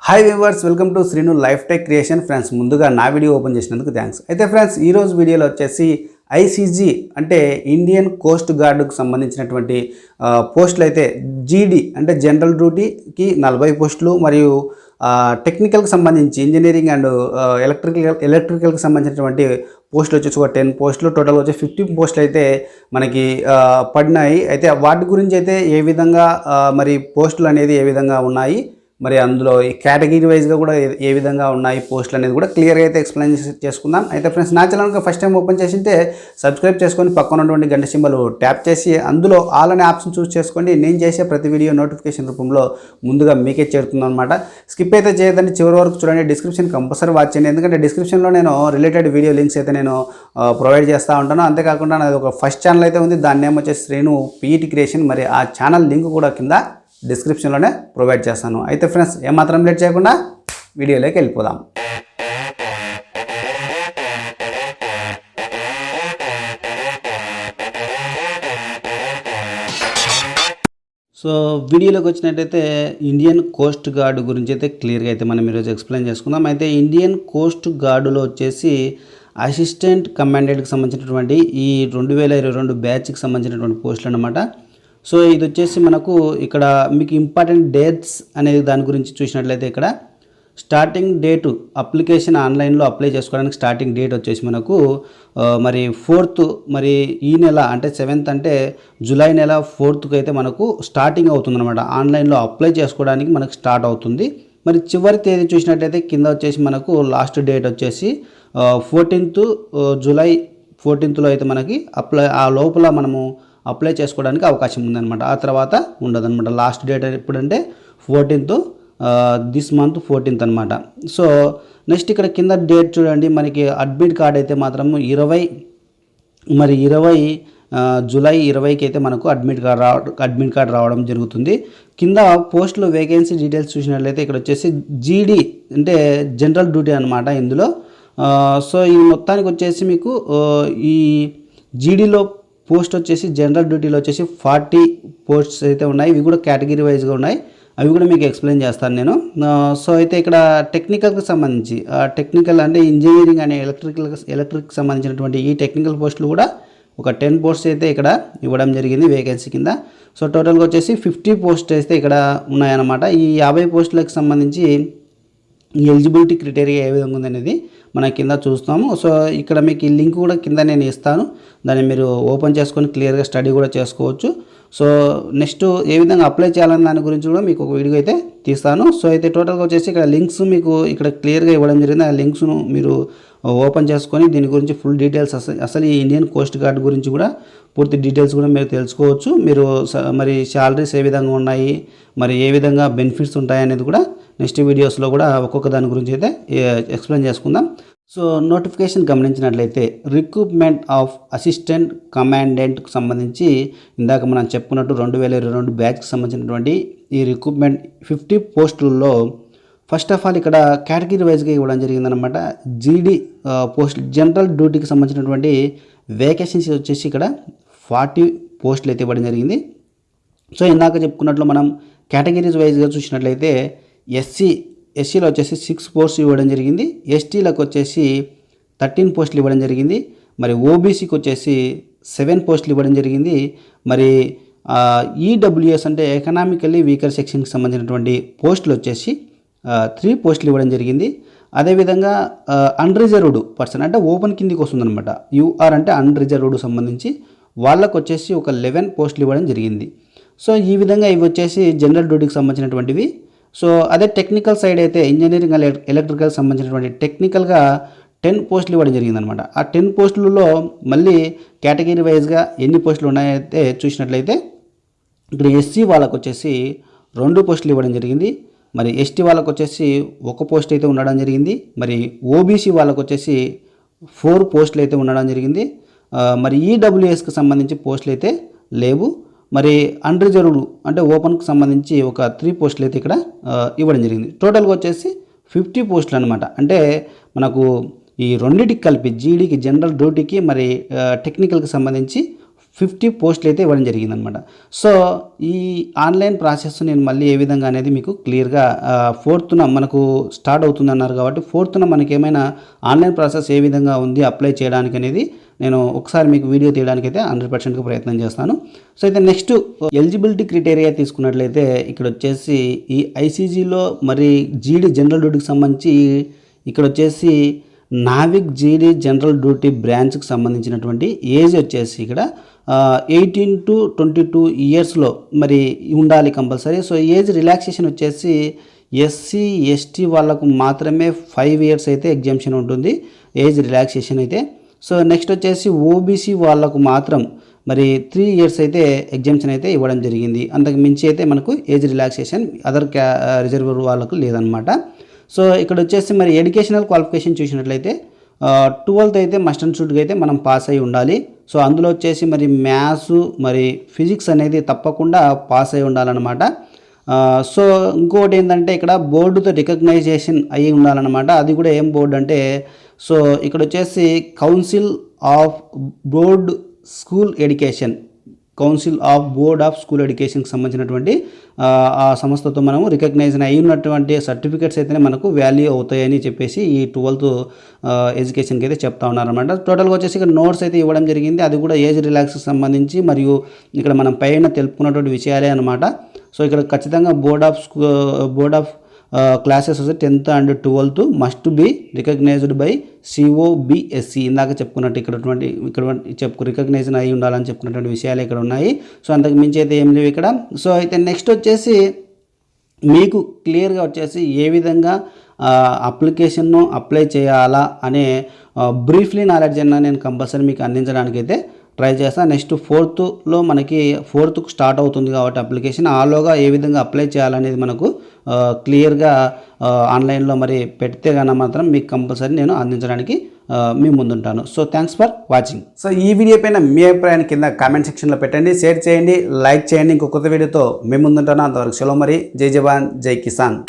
Hi viewers, welcome to Srinu life tech creation. Friends, ముందుగా నా video open చేసినందుకు thanks. అయితే ఫ్రెండ్స్, ఈరోజు వీడియోలో వచ్చేసి ఐసీజీ అంటే ఇండియన్ కోస్ట్ గార్డుకు సంబంధించినటువంటి పోస్టులు అయితే జీడీ అంటే జనరల్ డ్యూటీకి 40 పోస్టులు మరియు టెక్నికల్కి సంబంధించి ఇంజనీరింగ్ అండ్ ఎలక్ట్రికల్కి సంబంధించినటువంటి పోస్టులు వచ్చేసి ఒక 10 పోస్టులు, టోటల్ వచ్చి 15 పోస్టులు అయితే మనకి పడినాయి. అయితే వాటి గురించి అయితే ఏ విధంగా మరి పోస్టులు అనేది ఏ విధంగా ఉన్నాయి, మరి అందులో ఈ కేటగిరీ వైజ్గా కూడా ఏ విధంగా ఉన్నాయి పోస్టులు అనేది కూడా క్లియర్గా అయితే ఎక్స్ప్లెయిన్ చేసుకుందాం. అయితే ఫ్రెండ్స్, నా ఛానల్కి ఫస్ట్ టైం ఓపెన్ చేసింటే సబ్స్క్రైబ్ చేసుకొని పక్కన ఉన్నటువంటి గంట సింబల్ ట్యాప్ చేసి అందులో ఆల్ అనే ఆప్షన్ చూస్ చేసుకోండి. నేను చేసే ప్రతి వీడియో నోటిఫికేషన్ రూపంలో ముందుగా మీకే చేరుతుంది అనమాట. స్కిప్ అయితే చేయదండి, చివరి వరకు చూడండి. డిస్క్రిప్షన్ కంపల్సరీ వాచ్ చేయండి, ఎందుకంటే డిస్క్రిప్షన్లో నేను రిలేటెడ్ వీడియో లింక్స్ అయితే నేను ప్రొవైడ్ చేస్తూ ఉంటాను. అంతేకాకుండా నాది ఒక ఫస్ట్ ఛానల్ అయితే ఉంది, దాని నేమ్ వచ్చేసి శ్రీను పీఈటీ క్రియేషన్. మరి ఆ ఛానల్ లింక్ కూడా కింద డిస్క్రిప్షన్లోనే ప్రొవైడ్ చేస్తాను. అయితే ఫ్రెండ్స్, ఏమాత్రం లేట్ చేయకుండా వీడియోలోకి వెళ్ళిపోదాం. సో వీడియోలోకి వచ్చినట్టయితే ఇండియన్ కోస్ట్ గార్డ్ గురించి అయితే క్లియర్గా అయితే మనం ఈరోజు ఎక్స్ప్లెయిన్ చేసుకుందాం. అయితే ఇండియన్ కోస్ట్ గార్డులో వచ్చేసి అసిస్టెంట్ కమాండెంట్కి సంబంధించినటువంటి ఈ 2022 బ్యాచ్కి సంబంధించినటువంటి పోస్టులు అన్నమాట. సో ఇది వచ్చేసి మనకు ఇక్కడ మీకు ఇంపార్టెంట్ డేట్స్ అనేది దాని గురించి చూసినట్లయితే ఇక్కడ స్టార్టింగ్ డేటు అప్లికేషన్ ఆన్లైన్లో అప్లై చేసుకోవడానికి స్టార్టింగ్ డేట్ వచ్చేసి మనకు మరి 4th, మరి ఈ నెల అంటే 7th అంటే జూలై నెల 4th అయితే మనకు స్టార్టింగ్ అవుతుందన్నమాట. ఆన్లైన్లో అప్లై చేసుకోవడానికి మనకు స్టార్ట్ అవుతుంది. మరి చివరి తేదీ చూసినట్లయితే కింద వచ్చేసి మనకు లాస్ట్ డేట్ వచ్చేసి 14th జూలై 14th అయితే మనకి ఆ లోపల మనము అప్లై చేసుకోవడానికి అవకాశం ఉందన్నమాట. ఆ తర్వాత ఉండదన్నమాట. లాస్ట్ డేట్ ఎప్పుడంటే 14th దిస్ మంత్ 14th అనమాట. సో నెక్స్ట్ ఇక్కడ కింద డేట్ చూడండి, మనకి అడ్మిట్ కార్డ్ అయితే మాత్రం 20 జూలై 20కి అయితే మనకు అడ్మిట్ కార్డ్ రావడం జరుగుతుంది. కింద పోస్టులు వేకెన్సీ డీటెయిల్స్ చూసినట్లయితే ఇక్కడ వచ్చేసి జీడీ అంటే జనరల్ డ్యూటీ అనమాట ఇందులో. సో ఈ మొత్తానికి వచ్చేసి మీకు ఈ జీడీలో పోస్ట్ వచ్చేసి జనరల్ డ్యూటీలో వచ్చేసి 40 పోస్ట్స్ అయితే ఉన్నాయి. ఇవి కూడా కేటగిరీ వైజ్గా ఉన్నాయి, అవి కూడా మీకు ఎక్స్ప్లెయిన్ చేస్తాను నేను. సో అయితే ఇక్కడ టెక్నికల్కి సంబంధించి టెక్నికల్ అంటే ఇంజనీరింగ్ అనే ఎలక్ట్రిక్ సంబంధించినటువంటి ఈ టెక్నికల్ పోస్టులు కూడా ఒక 10 పోస్ట్స్ అయితే ఇక్కడ ఇవ్వడం జరిగింది వేకెన్సీ కింద. సో టోటల్గా వచ్చేసి 50 పోస్ట్స్ అయితే ఇక్కడ ఉన్నాయన్నమాట. ఈ 50 పోస్టులకు సంబంధించి ఈ ఎలిజిబిలిటీ క్రైటీరియా ఏ విధంగా ఉందనేది మన కింద చూస్తాము. సో ఇక్కడ మీకు ఈ లింక్ కూడా కింద నేను ఇస్తాను, దాన్ని మీరు ఓపెన్ చేసుకొని క్లియర్గా స్టడీ కూడా చేసుకోవచ్చు. సో నెక్స్ట్ ఏ విధంగా అప్లై చేయాలనే దాని గురించి కూడా మీకు ఒక వీడియో అయితే తీస్తాను. సో అయితే టోటల్గా వచ్చేసి ఇక్కడ లింక్స్ మీకు ఇక్కడ క్లియర్గా ఇవ్వడం జరిగింది. ఆ లింక్స్ను మీరు ఓపెన్ చేసుకొని దీని గురించి ఫుల్ డీటెయిల్స్ అసలు ఈ ఇండియన్ కోస్ట్ గార్డ్ గురించి కూడా పూర్తి డీటెయిల్స్ కూడా మీరు తెలుసుకోవచ్చు. మీరు మరి శాలరీస్ ఏ విధంగా ఉన్నాయి, మరి ఏ విధంగా బెనిఫిట్స్ ఉంటాయి అనేది కూడా నెక్స్ట్ వీడియోస్లో కూడా ఒక్కొక్క దాని గురించి అయితే ఎక్స్ప్లెయిన్ చేసుకుందాం. సో నోటిఫికేషన్ గమనించినట్లయితే రిక్రూట్మెంట్ ఆఫ్ అసిస్టెంట్ కమాండెంట్కి సంబంధించి ఇందాక మనం చెప్పుకున్నట్టు 2022 బ్యాచ్కి సంబంధించినటువంటి ఈ రిక్రూట్మెంట్ 50 పోస్టుల్లో ఫస్ట్ ఆఫ్ ఆల్ ఇక్కడ కేటగిరీ వైజ్గా ఇవ్వడం జరిగిందనమాట. జీడీ పోస్ట్ జనరల్ డ్యూటీకి సంబంధించినటువంటి వేకెన్సీస్ వచ్చేసి ఇక్కడ 40 పోస్టులు అయితే ఇవ్వడం జరిగింది. సో ఇందాక చెప్పుకున్నట్లు మనం కేటగిరీస్ వైజ్గా చూసినట్లయితే ఎస్సీలో వచ్చేసి 6 పోస్టులు ఇవ్వడం జరిగింది, ఎస్టీలకు వచ్చేసి 13 పోస్టులు ఇవ్వడం జరిగింది, మరి ఓబీసీకి వచ్చేసి 7 పోస్టులు ఇవ్వడం జరిగింది, మరి ఈడబ్ల్యూఎస్ అంటే ఎకనామికల్లీ వీకర్ సెక్షన్కి సంబంధించినటువంటి పోస్టులు వచ్చేసి 3 పోస్టులు ఇవ్వడం జరిగింది. అదేవిధంగా అన్రిజర్వ్డ్ పర్సన్ అంటే ఓపెన్ కిందికి వస్తుందన్నమాట. యూఆర్ అంటే అన్రిజర్వ్డ్ సంబంధించి వాళ్ళకు వచ్చేసి ఒక 11 పోస్టులు ఇవ్వడం జరిగింది. సో ఈ విధంగా ఇవి వచ్చేసి జనరల్ డ్యూటీకి సంబంధించినటువంటివి. సో అదే టెక్నికల్ సైడ్ అయితే ఇంజనీరింగ్ ఎలక్ట్రికల్ సంబంధించినటువంటి టెక్నికల్గా 10 పోస్టులు ఇవ్వడం జరిగిందనమాట. ఆ 10 పోస్టులలో మళ్ళీ కేటగిరీ వైజ్గా ఎన్ని పోస్టులు ఉన్నాయైతే చూసినట్లయితే ఇక్కడ ఎస్సీ వాళ్ళకు వచ్చేసి 2 పోస్టులు ఇవ్వడం జరిగింది, మరి ఎస్టీ వాళ్ళకు వచ్చేసి 1 పోస్ట్ అయితే ఉండడం జరిగింది, మరి ఓబీసీ వాళ్ళకు వచ్చేసి 4 పోస్టులు అయితే ఉండడం జరిగింది, మరి ఈడబ్ల్యూఎస్కి సంబంధించి పోస్టులు అయితే లేవు, మరి అన్రిజర్వ్డ్ అంటే ఓపెన్కి సంబంధించి ఒక 3 పోస్టులు అయితే ఇక్కడ ఇవ్వడం జరిగింది. టోటల్గా వచ్చేసి 50 పోస్టులు అనమాట. అంటే మనకు ఈ రెండింటికి కలిపి జీడీకి జనరల్ డ్యూటీకి మరి టెక్నికల్కి సంబంధించి 50 పోస్టులు అయితే ఇవ్వడం జరిగిందనమాట. సో ఈ ఆన్లైన్ ప్రాసెస్ నేను మళ్ళీ ఏ విధంగా అనేది మీకు క్లియర్గా 4th మనకు స్టార్ట్ అవుతుందన్నారు కాబట్టి 4th మనకి ఏమైనా ఆన్లైన్ ప్రాసెస్ ఏ విధంగా ఉంది అప్లై చేయడానికి అనేది నేను ఒకసారి మీకు వీడియో తీయడానికి అయితే 100% ప్రయత్నం చేస్తాను. సో అయితే నెక్స్ట్ ఎలిజిబిలిటీ క్రైటీరియా తీసుకున్నట్లయితే ఇక్కడ వచ్చేసి ఈ ఐసీజీలో మరి జీడీ జనరల్ డ్యూటీకి సంబంధించి ఇక్కడ వచ్చేసి నావిక్ జీడీ జనరల్ డ్యూటీ బ్రాంచ్కి సంబంధించినటువంటి ఏజ్ వచ్చేసి ఇక్కడ 18 to 22 ఇయర్స్లో మరి ఉండాలి కంపల్సరీ. సో ఏజ్ రిలాక్సేషన్ వచ్చేసి ఎస్సీ ఎస్టీ వాళ్ళకు మాత్రమే 5 years అయితే ఎగ్జామ్షన్ ఉంటుంది ఏజ్ రిలాక్సేషన్ అయితే. సో నెక్స్ట్ వచ్చేసి ఓబీసీ వాళ్ళకు మాత్రం మరి 3 years అయితే ఎగ్జామ్షన్ అయితే ఇవ్వడం జరిగింది. అంతకు మించి అయితే మనకు ఏజ్ రిలాక్సేషన్ అదర్ రిజర్వర్ వాళ్ళకు లేదనమాట. సో ఇక్కడ వచ్చేసి మరి ఎడ్యుకేషనల్ క్వాలిఫికేషన్ చూసినట్లయితే 12th అయితే మస్ట్ అండ్ షుడ్గా అయితే మనం పాస్ అయి ఉండాలి. సో అందులో వచ్చేసి మరి మ్యాథ్స్ మరి ఫిజిక్స్ అనేది తప్పకుండా పాస్ అయి ఉండాలన్నమాట. సో ఇంకోటి ఏంటంటే ఇక్కడ బోర్డుతో రికగ్నైజేషన్ అయ్యి ఉండాలన్నమాట. అది కూడా ఏం బోర్డు అంటే సో ఇక్కడ వచ్చేసి council of board school education ఎడ్యుకేషన్కి సంబంధించినటువంటి ఆ సంస్థతో మనము రికగ్నైజ్ అయి ఉన్నటువంటి సర్టిఫికేట్స్ అయితేనే మనకు వాల్యూ అవుతాయని చెప్పేసి ఈ 12th ఎడ్యుకేషన్కి అయితే చెప్తా ఉన్నారన్నమాట. టోటల్గా వచ్చేసి ఇక్కడ నోట్స్ అయితే ఇవ్వడం జరిగింది. అది కూడా ఏజ్ రిలాక్స్కి సంబంధించి మరియు ఇక్కడ మనం పైన తెలుపుకున్నటువంటి విషయాలే అనమాట. సో ఇక్కడ ఖచ్చితంగా బోర్డ్ ఆఫ్ క్లాసెస్ వస్తే 10th and 12th must be recognised by COBSE ఇందాక చెప్పుకున్నట్టు ఇక్కడ రికగ్నైజన్ అయి ఉండాలని చెప్పుకున్నటువంటి విషయాలు ఇక్కడ ఉన్నాయి. సో అంతకు మించి అయితే ఏం లేవు ఇక్కడ. సో అయితే నెక్స్ట్ వచ్చేసి మీకు క్లియర్గా వచ్చేసి ఏ విధంగా అప్లికేషన్ను అప్లై చేయాలా అనే బ్రీఫ్లీ నాలెడ్జ్ అన్న నేను కంపల్సరీ మీకు అందించడానికి అయితే ట్రై చేస్తాను. నెక్స్ట్ 4th మనకి 4th స్టార్ట్ అవుతుంది కాబట్టి అప్లికేషన్ ఆలోగా ఏ విధంగా అప్లై చేయాలనేది మనకు క్లియర్గా ఆన్లైన్లో మరి పెడితే కన్నా మాత్రం మీకు కంపల్సరీ నేను అందించడానికి మీ ముందుంటాను. So thanks for watching. So ఈ వీడియో పైన మీ అభిప్రాయాన్ని కింద కామెంట్ సెక్షన్లో పెట్టండి, షేర్ చేయండి, లైక్ చేయండి. ఇంకో కొత్త వీడియోతో మీ ముందుంటాను. అంతవరకు సెలవు మరి. జై జవాన్ జై కిసాన్.